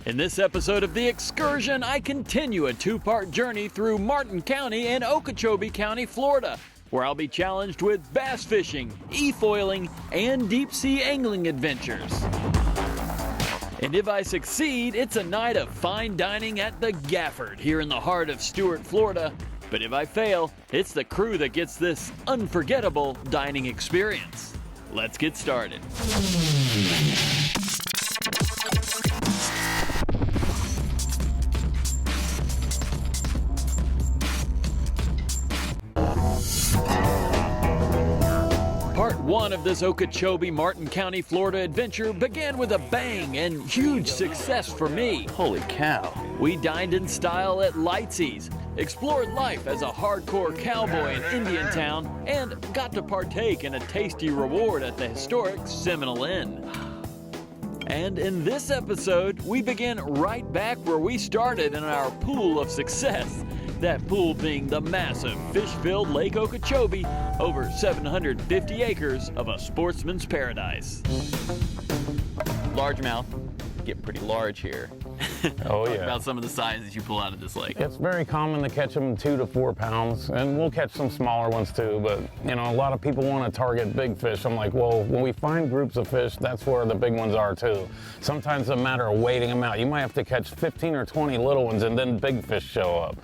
In this episode of The Excursion, I continue a two-part journey through Martin County and Okeechobee County, Florida, where I'll be challenged with bass fishing, e-foiling, and deep-sea angling adventures. And if I succeed, it's a night of fine dining at the Gafford here in the heart of Stuart, Florida. But if I fail, it's the crew that gets this unforgettable dining experience. Let's get started. Part one of this Okeechobee, Martin County, Florida adventure began with a bang and huge success for me. Holy cow. We dined in style at Lightsy's, explored life as a hardcore cowboy in Indian Town, and got to partake in a tasty reward at the historic Seminole Inn. And in this episode, we begin right back where we started in our pool of success. That pool being the massive fish-filled Lake Okeechobee, over 750 acres of a sportsman's paradise. Largemouth get pretty large here. Oh, Talk yeah. about some of the sizes you pull out of this lake. It's very common to catch them 2 to 4 pounds, and we'll catch some smaller ones too, but you know, a lot of people want to target big fish. I'm like, well, when we find groups of fish, that's where the big ones are too. Sometimes it's a matter of waiting them out. You might have to catch 15 or 20 little ones and then big fish show up.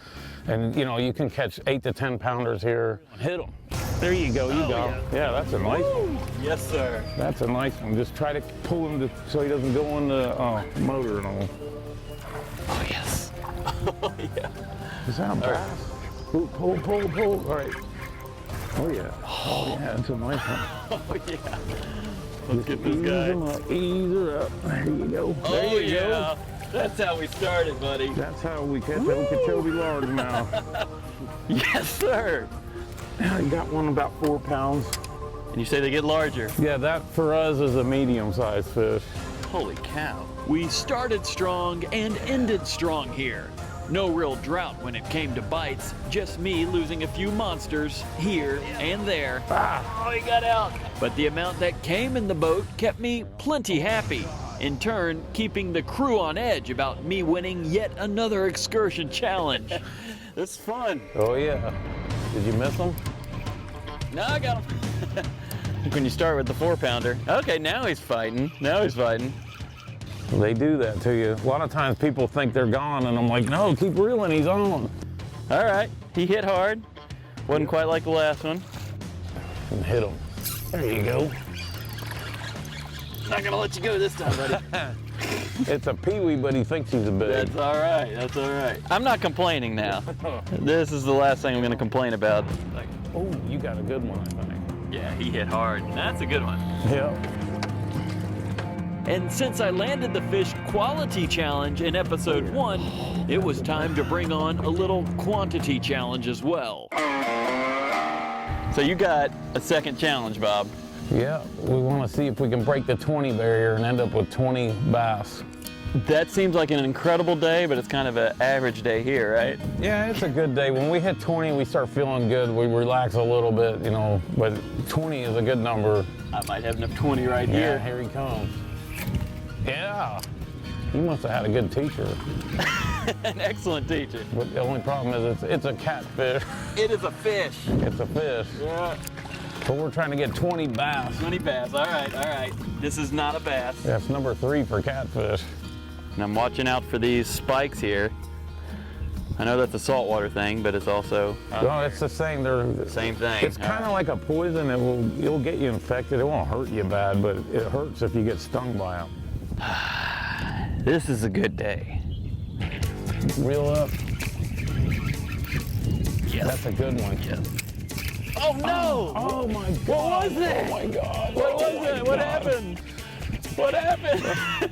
And you know, you can catch 8 to 10 pounders here. Hit them. There you go, you go. Yeah, that's a nice one. Yes, sir. That's a nice one. Just try to pull him so he doesn't go on the motor and all. Oh, yes. Oh, yeah. Is that a bass? Pull, pull, pull, pull. All right. Oh, yeah. Oh, yeah, that's a nice one. Oh, yeah. Let's get this Ease guy. him up. Ease her up. There you go. There Oh, you go. yeah. That's how we started, buddy. That's how we catch Okeechobee largemouth. Yes, sir. I got one about 4 pounds. And you say they get larger. Yeah, that for us is a medium-sized fish. Holy cow. We started strong and ended strong here. No real drought when it came to bites, just me losing a few monsters here and there. Oh, he got out. But the amount that came in the boat kept me plenty happy. In turn, keeping the crew on edge about me winning yet another excursion challenge. That's fun. Oh, yeah. Did you miss them? No, I got him. When you start with the 4-pounder. Okay, now he's fighting. Now he's fighting. They do that to you. A lot of times people think they're gone, and I'm like, no, keep reeling, he's on. All right, he hit hard. Wasn't quite like the last one. And hit him. There you go. Not gonna let you go this time, buddy. It's a peewee, but he thinks he's a big. That's all right, that's all right. I'm not complaining now. This is the last thing I'm gonna complain about. Oh, you got a good one, I think. Yeah, he hit hard. That's a good one. Yeah. And since I landed the fish quality challenge in episode 1, it was time to bring on a little quantity challenge as well. So you got a second challenge, Bob. Yeah, we want to see if we can break the 20 barrier and end up with 20 bass. That seems like an incredible day, but it's kind of an average day here, right? Yeah, it's a good day. When we hit 20, we start feeling good. We relax a little bit, you know, but 20 is a good number. I might have enough 20 right Yeah, here. here he comes. Yeah. You must have had a good teacher. An excellent teacher. But the only problem is it's a catfish. It is a fish. It's a fish. Yeah. But we're trying to get 20 bass. 20 bass, all right, all right. This is not a bass. That's number 3 for catfish. And I'm watching out for these spikes here. I know that's a saltwater thing, but it's also No, it's the same. They're same thing. It's kind of like a poison. It'll get you infected. It won't hurt you bad, but it hurts if you get stung by them. This is a good day. Reel up. Yes. That's a good one. Yes. Oh no! Oh my God! What was it? Oh my God! What was Oh my it? What God. happened? What happened?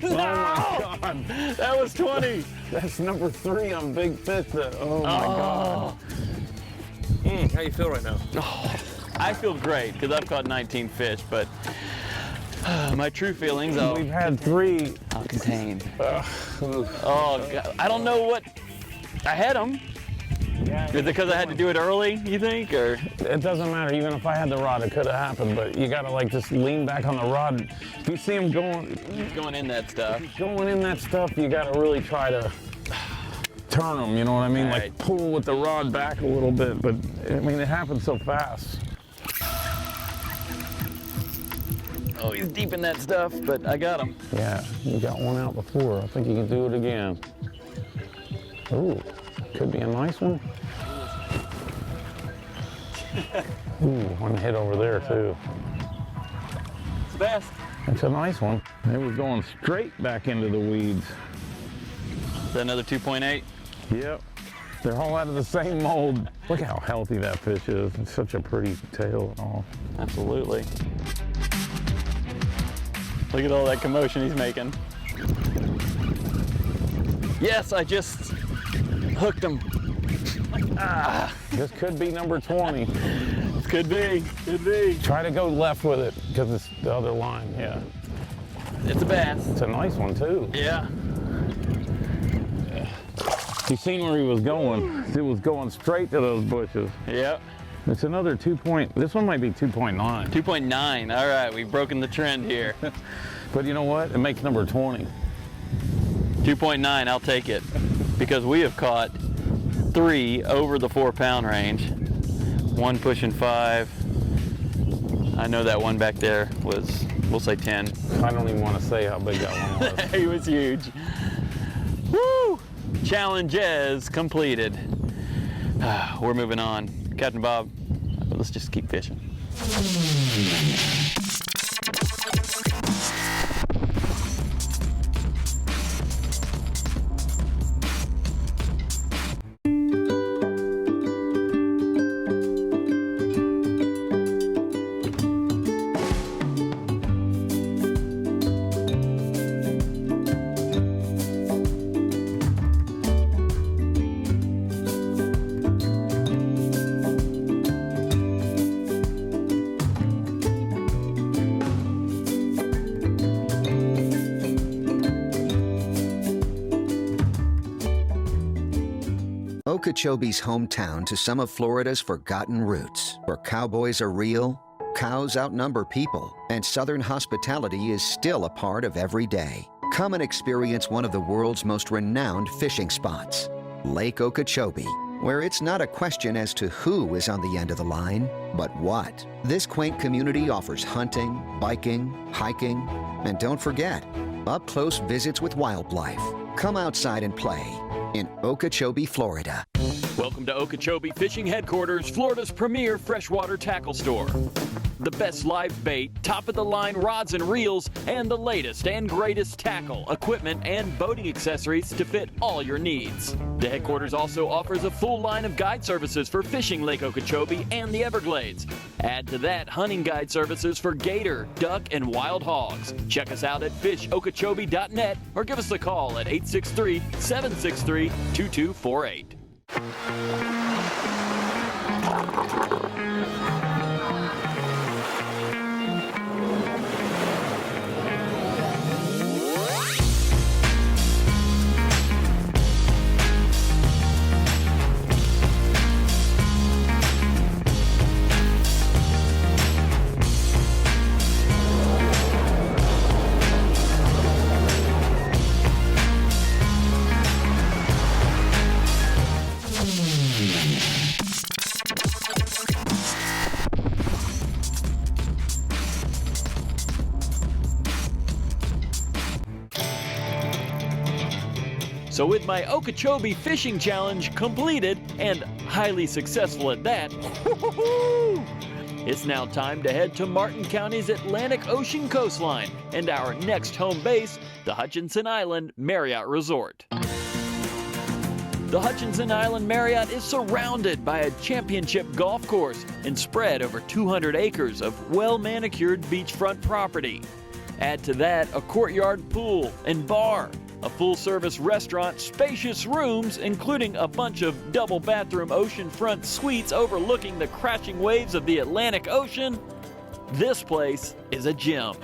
Oh my God! That was 20. That's number 3 on Big Fish. Oh my God! How you feel right now? I feel great because I've caught 19 fish, but my true feelings We've had 3. I'll contain. Oh God. I don't know what. I had them. Yeah, Yeah. Is it because I had to do it early, you think, or? It doesn't matter. Even if I had the rod, it could have happened. But you gotta like just lean back on the rod. If you see him Going in that stuff. you gotta really try to turn them. You know what I mean? All Like right. pull with the rod back a little bit. But I mean, it happens so fast. Oh, he's deep in that stuff, but I got him. Yeah, you got one out before. I think you can do it again. Ooh, could be a nice one. Ooh, one hit over there too. It's the best. That's a nice one. It was going straight back into the weeds. Is that another 2.8? Yep. They're all out of the same mold. Look how healthy that fish is. It's such a pretty tail and all. Absolutely. Look at all that commotion he's making. Yes, I just hooked him. Ah, This could be number 20. could be. Try to go left with it because it's the other line. Yeah. It's a bass. It's a nice one too. Yeah. You seen where he was going? It was going straight to those bushes. Yep. It's another 2 point. This one might be 2.9. 2.9. All right, we've broken the trend here. But you know what? It makes number 20. 2.9, I'll take it. Because we have caught 3 over the 4-pound range. 1 pushing 5. I know that one back there was, we'll say 10. I don't even want to say how big that one was. He was huge. Woo! Challenge is completed. We're moving on. Captain Bob, let's just keep fishing. Okeechobee's hometown to some of Florida's forgotten roots, where cowboys are real, cows outnumber people, and Southern hospitality is still a part of every day. Come and experience one of the world's most renowned fishing spots, Lake Okeechobee, where it's not a question as to who is on the end of the line, but what. This quaint community offers hunting, biking, hiking, and don't forget, up-close visits with wildlife. Come outside and play in Okeechobee, Florida. Welcome to Okeechobee Fishing Headquarters, Florida's premier freshwater tackle store. The best live bait, top-of-the-line rods and reels, and the latest and greatest tackle, equipment, and boating accessories to fit all your needs. The headquarters also offers a full line of guide services for fishing Lake Okeechobee and the Everglades. Add to that hunting guide services for gator, duck, and wild hogs. Check us out at fishokeechobee.net or give us a call at 863-763-2248. So with my Okeechobee Fishing Challenge completed, and highly successful at that, it's now time to head to Martin County's Atlantic Ocean coastline and our next home base, the Hutchinson Island Marriott Resort. The Hutchinson Island Marriott is surrounded by a championship golf course and spread over 200 acres of well-manicured beachfront property. Add to that a courtyard pool and bar, a full-service restaurant, spacious rooms, including a bunch of double-bathroom oceanfront suites overlooking the crashing waves of the Atlantic Ocean. This place is a gem.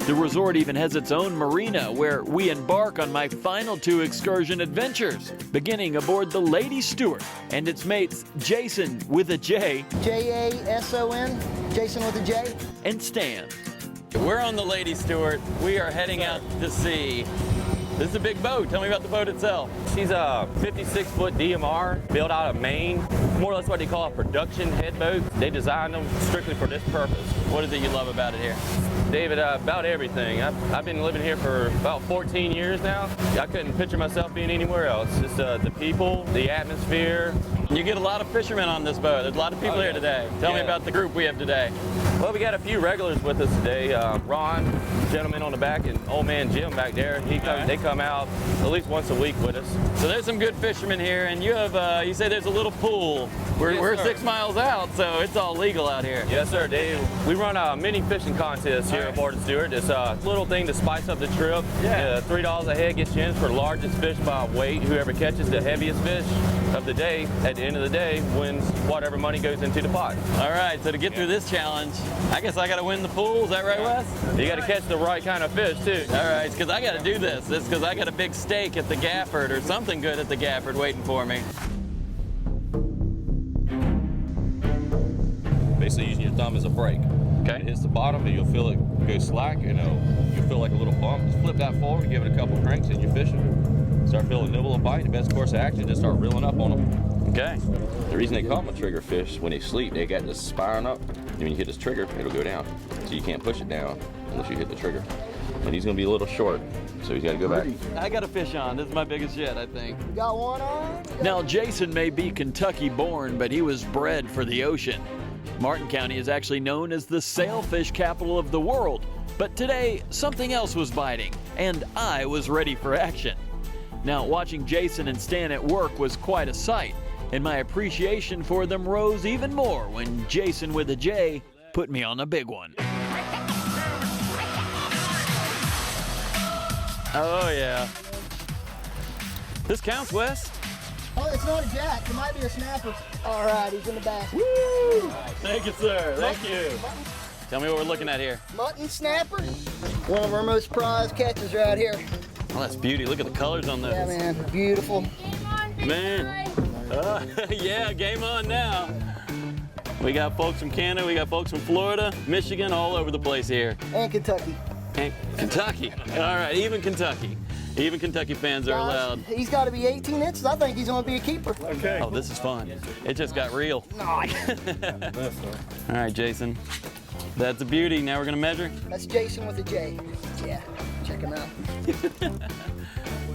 The resort even has its own marina where we embark on my final 2 excursion adventures, beginning aboard the Lady Stewart and its mates Jason with a J. Jason, Jason with a J. And Stan. We're on the Lady Stewart. We are heading out to sea. This is a big boat. Tell me about the boat itself. She's a 56-foot DMR built out of Maine. More or less what they call a production head boat. They designed them strictly for this purpose. What is it you love about it here? David, about everything. I've been living here for about 14 years now. I couldn't picture myself being anywhere else. Just the people, the atmosphere. You get a lot of fishermen on this boat. There's a lot of people here today. Tell me about the group we have today. Well, we got a few regulars with us today. Ron, gentleman on the back, and old man Jim back there. They come out at least once a week with us. So there's some good fishermen here, and you have, you say there's a little pool. We're 6 miles out, so it's all legal out here. Yes, sir, Dave. We run a mini fishing contest here aboard the Stewart. It's a little thing to spice up the trip. Yeah. $3 a head gets you in for the largest fish by weight. Whoever catches the heaviest fish of the day, at the end of the day, wins whatever money goes into the pot. All right, so to get through this challenge, I guess I got to win the pool. Is that right, Wes? You got to catch the right kind of fish, too. All right, because I got to do this. This because I got a big steak at the Gafford or something good at the Gafford waiting for me. Basically using your thumb as a brake. Okay. It hits the bottom and you'll feel it go slack, you'll feel like a little bump. Just flip that forward, give it a couple cranks and you're fishing. Start feeling nibble and bite. The best course of action, just start reeling up on them. Okay. The reason they call them a trigger fish, when they sleep, they got this spine up. And when you hit this trigger, it'll go down. So you can't push it down unless you hit the trigger. And he's gonna be a little short, so he's gotta go back. I got a fish on. This is my biggest yet, I think. You got one on? Now, Jason may be Kentucky born, but he was bred for the ocean. Martin County is actually known as the sailfish capital of the world. But today, something else was biting, and I was ready for action. Now, watching Jason and Stan at work was quite a sight, and my appreciation for them rose even more when Jason with a J put me on a big one. Oh, yeah. This counts, Wes. Oh, it's not a jack. It might be a snapper. All right, he's in the back. Woo! Thank you, sir. Thank you. Tell me what we're looking at here. Mutton snapper. One of our most prized catches right here. Oh, that's beauty. Look at the colors on those. Yeah, man. Beautiful. Man. Yeah, game on now. We got folks from Canada, we got folks from Florida, Michigan, all over the place here. And Kentucky. And Kentucky. All right, even Kentucky. Even Kentucky fans are allowed. He's got to be 18 inches. I think he's going to be a keeper. Okay. Oh, this is fun. It just got real. Nice. All right, Jason. That's a beauty. Now we're going to measure. That's Jason with a J. Yeah, check him out.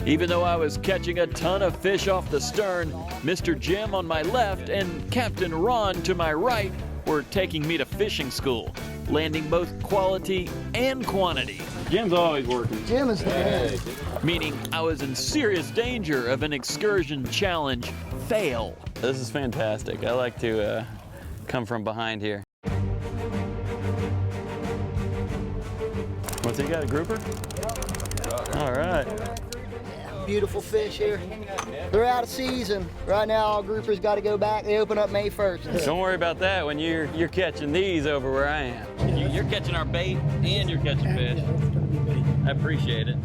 Even though I was catching a ton of fish off the stern, Mr. Jim on my left and Captain Ron to my right were taking me to fishing school, landing both quality and quantity. Jim's always working. Jim is the Meaning I was in serious danger of an excursion challenge fail. This is fantastic. I like to come from behind here. What's he got, a grouper? All right. beautiful fish here. They're out of season. Right now, all groupers got to go back. They open up May 1st. Don't worry about that when you're catching these over where I am. You're catching our bait and you're catching fish. I appreciate it.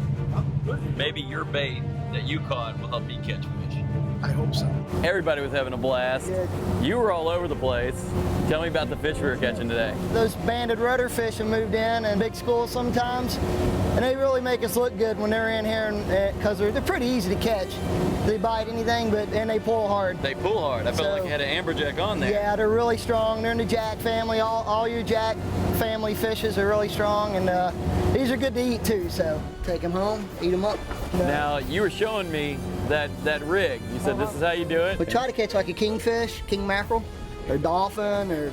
Maybe your bait that you caught will help me catch fish. I hope so. Everybody was having a blast. Good. You were all over the place. Tell me about the fish we were catching today. Those banded rudder fish have moved in and big schools sometimes, and they really make us look good when they're in here, because they're pretty easy to catch. They bite anything, and they pull hard. They pull hard. I felt like you had an amberjack on there. Yeah, they're really strong. They're in the jack family. All your jack family fishes are really strong, and these are good to eat too. So take them home, eat them up. Now you were showing me that rig. You said this is how you do it. We try to catch like a kingfish, king mackerel, or dolphin, or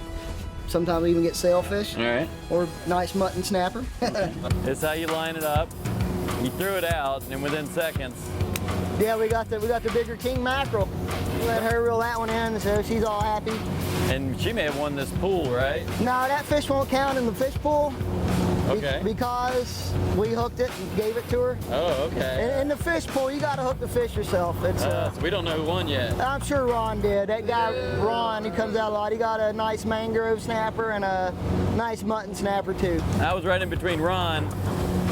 sometimes we even get sailfish. All right. Or nice mutton snapper. This is how you line it up. You threw it out, and within seconds. Yeah, we got the bigger king mackerel. We let her reel that one in, so she's all happy. And she may have won this pool, right? No, that fish won't count in the fish pool. Okay. Because we hooked it and gave it to her. Oh, okay. In the fish pool, you got to hook the fish yourself. It's So we don't know who won yet. I'm sure Ron did. That guy, Ron, who comes out a lot, he got a nice mangrove snapper and a nice mutton snapper too. I was right in between Ron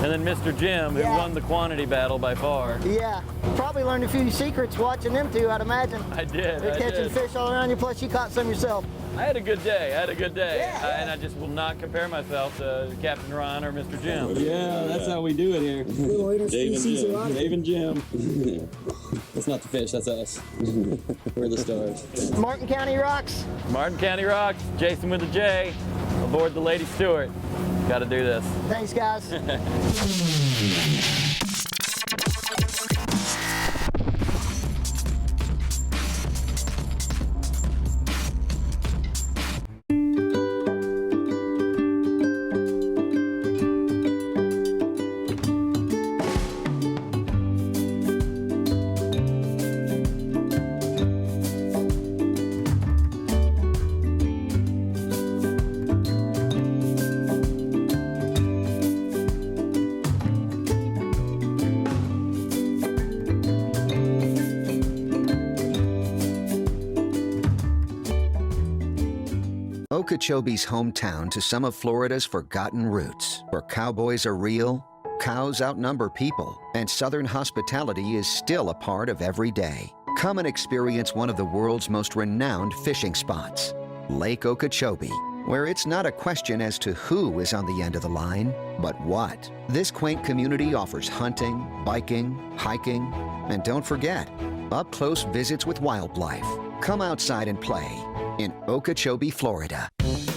and then Mr. Jim, who Yeah. won the quantity battle by far. Yeah, probably learned a few secrets watching them two, I'd imagine. I did. They're catching fish all around you, plus you caught some yourself. I had a good day. Yeah. And I just will not compare myself to Captain Ron or Mr. Jim. Yeah, that's how we do it here. Dave and Jim. That's not the fish, that's us. We're the stars. Martin County rocks. Martin County rocks. Jason with a J, aboard the Lady Stewart. Got to do this. Thanks, guys. Okeechobee's hometown to some of Florida's forgotten roots, where cowboys are real, cows outnumber people, and Southern hospitality is still a part of every day. Come and experience one of the world's most renowned fishing spots, Lake Okeechobee, where it's not a question as to who is on the end of the line, but what. This quaint community offers hunting, biking, hiking, and don't forget, up-close visits with wildlife. Come outside and play in Okeechobee, Florida.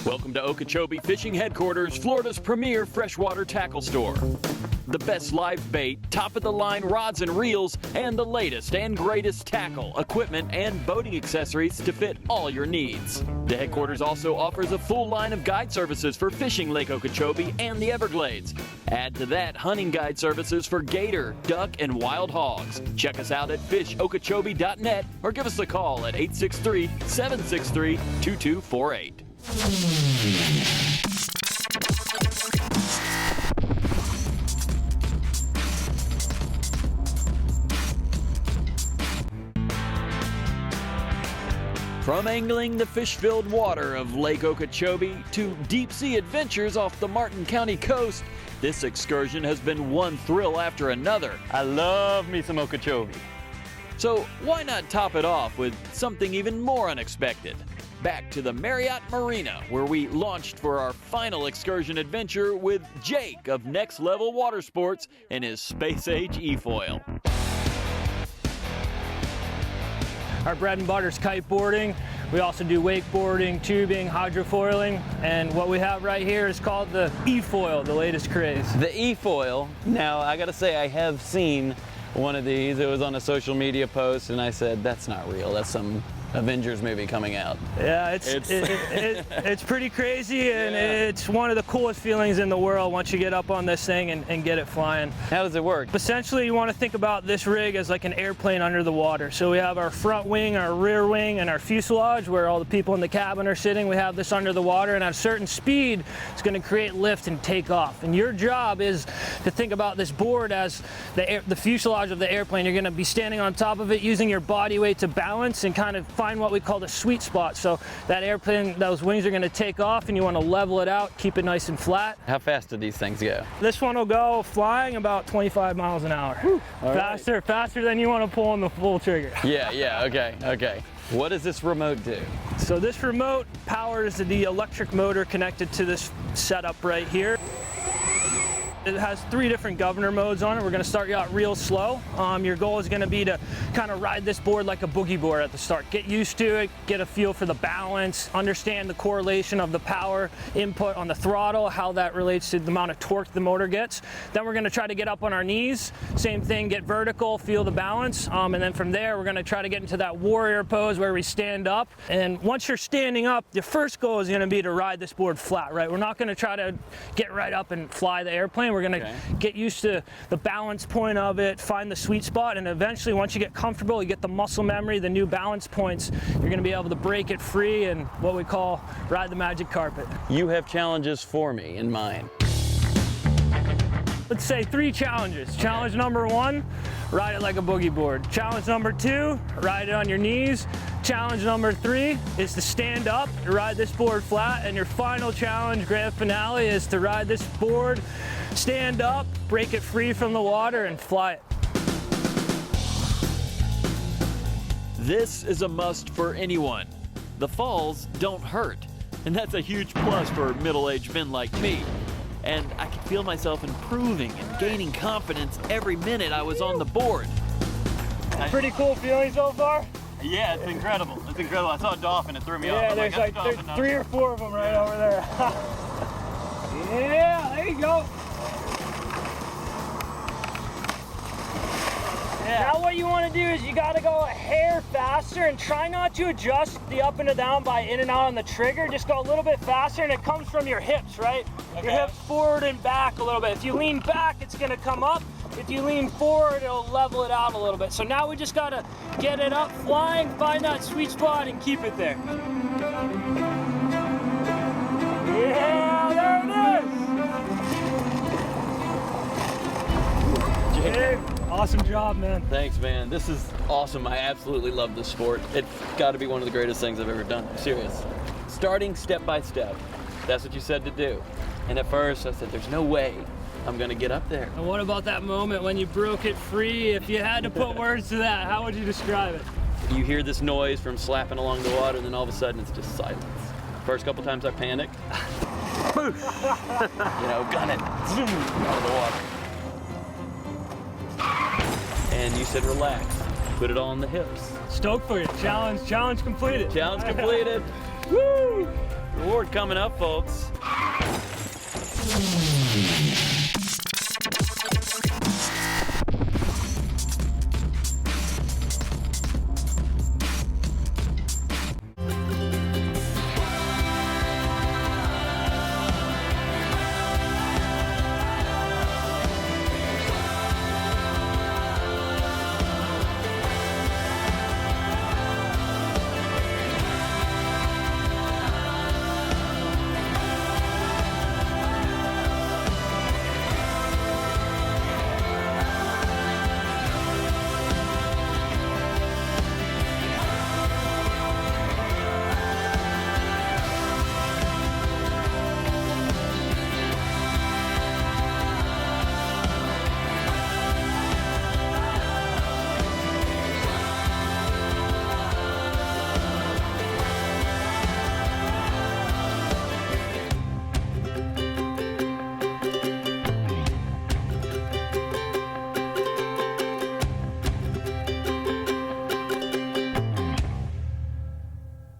Welcome to Okeechobee Fishing Headquarters, Florida's premier freshwater tackle store. The best live bait, top-of-the-line rods and reels, and the latest and greatest tackle, equipment, and boating accessories to fit all your needs. The headquarters also offers a full line of guide services for fishing Lake Okeechobee and the Everglades. Add to that hunting guide services for gator, duck, and wild hogs. Check us out at fishokeechobee.net or give us a call at 863-763-2248. From angling the fish-filled water of Lake Okeechobee to deep-sea adventures off the Martin County coast, this excursion has been one thrill after another. I love me some Okeechobee. So why not top it off with something even more unexpected? Back to the Marriott Marina, where we launched for our final excursion adventure with Jake of Next Level Water Sports and his space-age e-foil. Our bread and butter is kiteboarding. We also do wakeboarding, tubing, hydrofoiling, and what we have right here is called the e-foil, the latest craze. The e-foil, now I gotta say I have seen one of these. It was on a social media post and I said, that's not real, that's some Avengers movie coming out. Yeah, it's pretty crazy, and it's one of the coolest feelings in the world once you get up on this thing and get it flying. How does it work? Essentially, you want to think about this rig as like an airplane under the water. So we have our front wing, our rear wing, and our fuselage where all the people in the cabin are sitting. We have this under the water, and at a certain speed, it's going to create lift and take off. And your job is to think about this board as the fuselage of the airplane. You're going to be standing on top of it, using your body weight to balance and kind of find what we call the sweet spot. So that airplane, those wings are going to take off, and you want to level it out, keep it nice and flat. How fast do these things go? This one will go flying about 25 miles an hour. Faster than you want to pull on the full trigger. Yeah, okay. What does this remote do? So this remote powers the electric motor connected to this setup right here. It has 3 different governor modes on it. We're going to start you out real slow. Your goal is going to be to kind of ride this board like a boogie board at the start. Get used to it, get a feel for the balance, understand the correlation of the power input on the throttle, how that relates to the amount of torque the motor gets. Then we're going to try to get up on our knees. Same thing, get vertical, feel the balance. And then from there, we're going to try to get into that warrior pose where we stand up. And once you're standing up, the first goal is going to be to ride this board flat, right? We're not going to try to get right up and fly the airplane. We're going to get used to the balance point of it, find the sweet spot, and eventually once you get comfortable, you get the muscle memory, the new balance points, you're going to be able to break it free and what we call ride the magic carpet. You have challenges for me in mind. let's say 3 challenges. Challenge number 1, ride it like a boogie board. Challenge number 2, ride it on your knees. Challenge number 3 is to stand up and ride this board flat. And your final challenge, grand finale, is to ride this board, stand up, break it free from the water, and fly it. This is a must for anyone. The falls don't hurt, and that's a huge plus for middle-aged men like me. And I could feel myself improving and gaining confidence every minute I was on the board. Pretty cool feeling so far? Yeah, it's incredible. It's incredible. I saw a dolphin, it threw me off. Yeah, there's like 3 or 4 of them right over there. Yeah, there you go. Yeah. Now what you want to do is you got to go a hair faster and try not to adjust the up and the down by in and out on the trigger. Just go a little bit faster, and it comes from your hips, right? Okay. Your hips forward and back a little bit. If you lean back, it's going to come up. If you lean forward, it'll level it out a little bit. So now we just got to get it up flying, find that sweet spot, and keep it there. Yeah, there it is. Dave, awesome job, man. Thanks, man. This is awesome. I absolutely love this sport. It's got to be one of the greatest things I've ever done. I'm serious. Starting step by step. That's what you said to do. And at first, I said, there's no way I'm going to get up there. And what about that moment when you broke it free? If you had to put words to that, how would you describe it? You hear this noise from slapping along the water, and then all of a sudden, it's just silence. First couple times I panicked. Boof! You know, gun it. Zoom! Out of the water. And you said relax. Put it all on the hips. Stoked for you. Challenge completed. Challenge completed. Woo! Reward coming up, folks.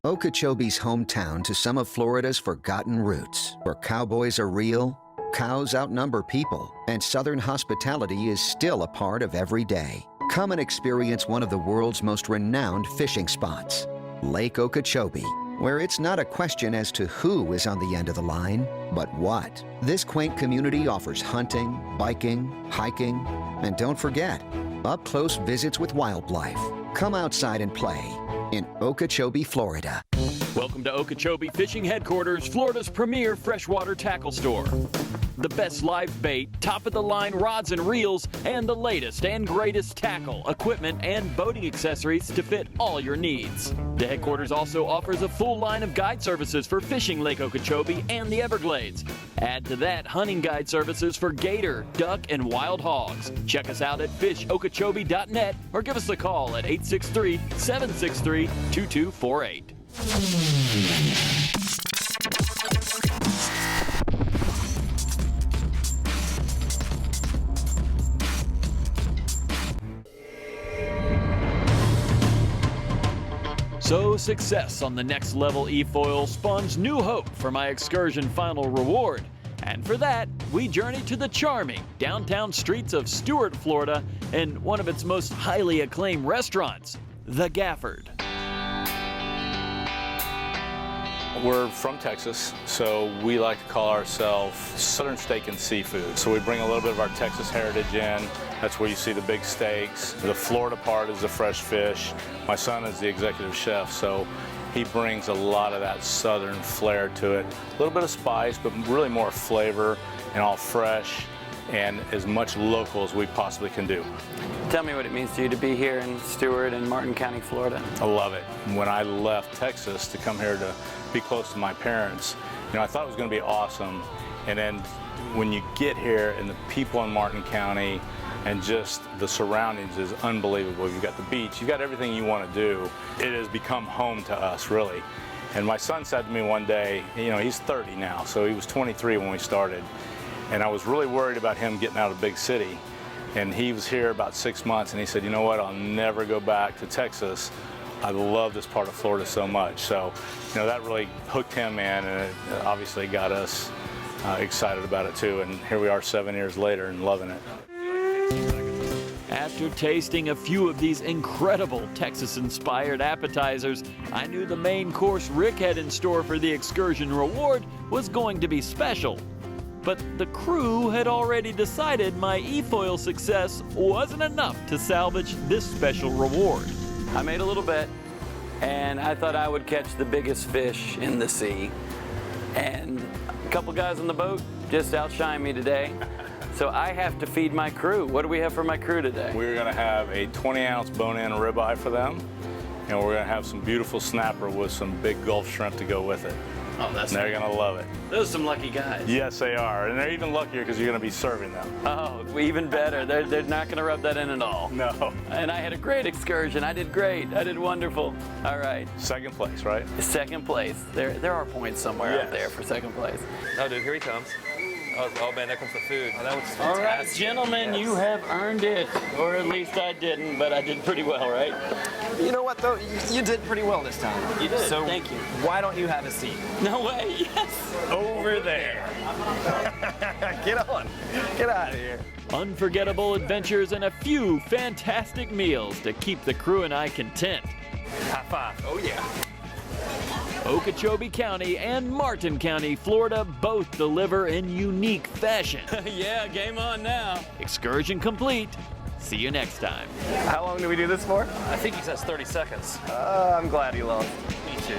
Okeechobee's hometown to some of Florida's forgotten roots, where cowboys are real, cows outnumber people, and Southern hospitality is still a part of every day. Come and experience one of the world's most renowned fishing spots, Lake Okeechobee, where it's not a question as to who is on the end of the line, but what. This quaint community offers hunting, biking, hiking, and don't forget, up-close visits with wildlife. Come outside and play in Okeechobee, Florida. Welcome to Okeechobee Fishing Headquarters, Florida's premier freshwater tackle store. The best live bait, top-of-the-line rods and reels, and the latest and greatest tackle, equipment, and boating accessories to fit all your needs. The headquarters also offers a full line of guide services for fishing Lake Okeechobee and the Everglades. Add to that hunting guide services for gator, duck, and wild hogs. Check us out at fishokeechobee.net or give us a call at 863-763-2248. So success on the next level e-foil spawns new hope for my excursion final reward. And for that, we journey to the charming downtown streets of Stuart, Florida, and one of its most highly acclaimed restaurants, The Gafford. We're from Texas, so we like to call ourselves Southern Steak and Seafood. So we bring a little bit of our Texas heritage in. That's where you see the big steaks. The Florida part is the fresh fish. My son is the executive chef, so he brings a lot of that southern flair to it. A little bit of spice, but really more flavor and all fresh. and as much local as we possibly can do. Tell me what it means to you to be here in Stewart and Martin County, Florida. I love it. When I left Texas to come here to be close to my parents, I thought it was going to be awesome. And then when you get here and the people in Martin County and just the surroundings is unbelievable. You've got the beach, you've got everything you want to do. It has become home to us, really. And my son said to me one day, he's 30 now, so he was 23 when we started. And I was really worried about him getting out of the big city. And he was here about 6 months, and he said, you know what, I'll never go back to Texas. I love this part of Florida so much. So, that really hooked him in, and it obviously got us excited about it too. And here we are 7 years later and loving it. After tasting a few of these incredible Texas-inspired appetizers, I knew the main course Rick had in store for the Excursion reward was going to be special. But the crew had already decided my e-foil success wasn't enough to salvage this special reward. I made a little bet, and I thought I would catch the biggest fish in the sea. And a couple guys on the boat just outshined me today. So I have to feed my crew. What do we have for my crew today? We're gonna have a 20-ounce bone-in ribeye for them, and we're gonna have some beautiful snapper with some big Gulf shrimp to go with it. Oh, that's They're gonna love it. Those are some lucky guys. Yes, they are, and they're even luckier because you're gonna be serving them. Oh, even better. They're not gonna rub that in at all. No. And I had a great excursion. I did great. I did wonderful. All right. Second place, right? Second place. There are points somewhere Yes. out there for second place. Oh, dude, here he comes. Oh man, there comes the food. Oh, that was fantastic. All right, gentlemen, you have earned it. Or at least I didn't, but I did pretty well, right? You know what, though? You did pretty well this time. You did, so thank you. Why don't you have a seat? No way, yes. Over there. Get on. Get out of here. Unforgettable adventures and a few fantastic meals to keep the crew and I content. High five. Oh, yeah. Okeechobee County and Martin County, Florida both deliver in unique fashion. Yeah, game on now. Excursion complete. See you next time. How long do we do this for? I think he says 30 seconds. I'm glad he lost. Me too.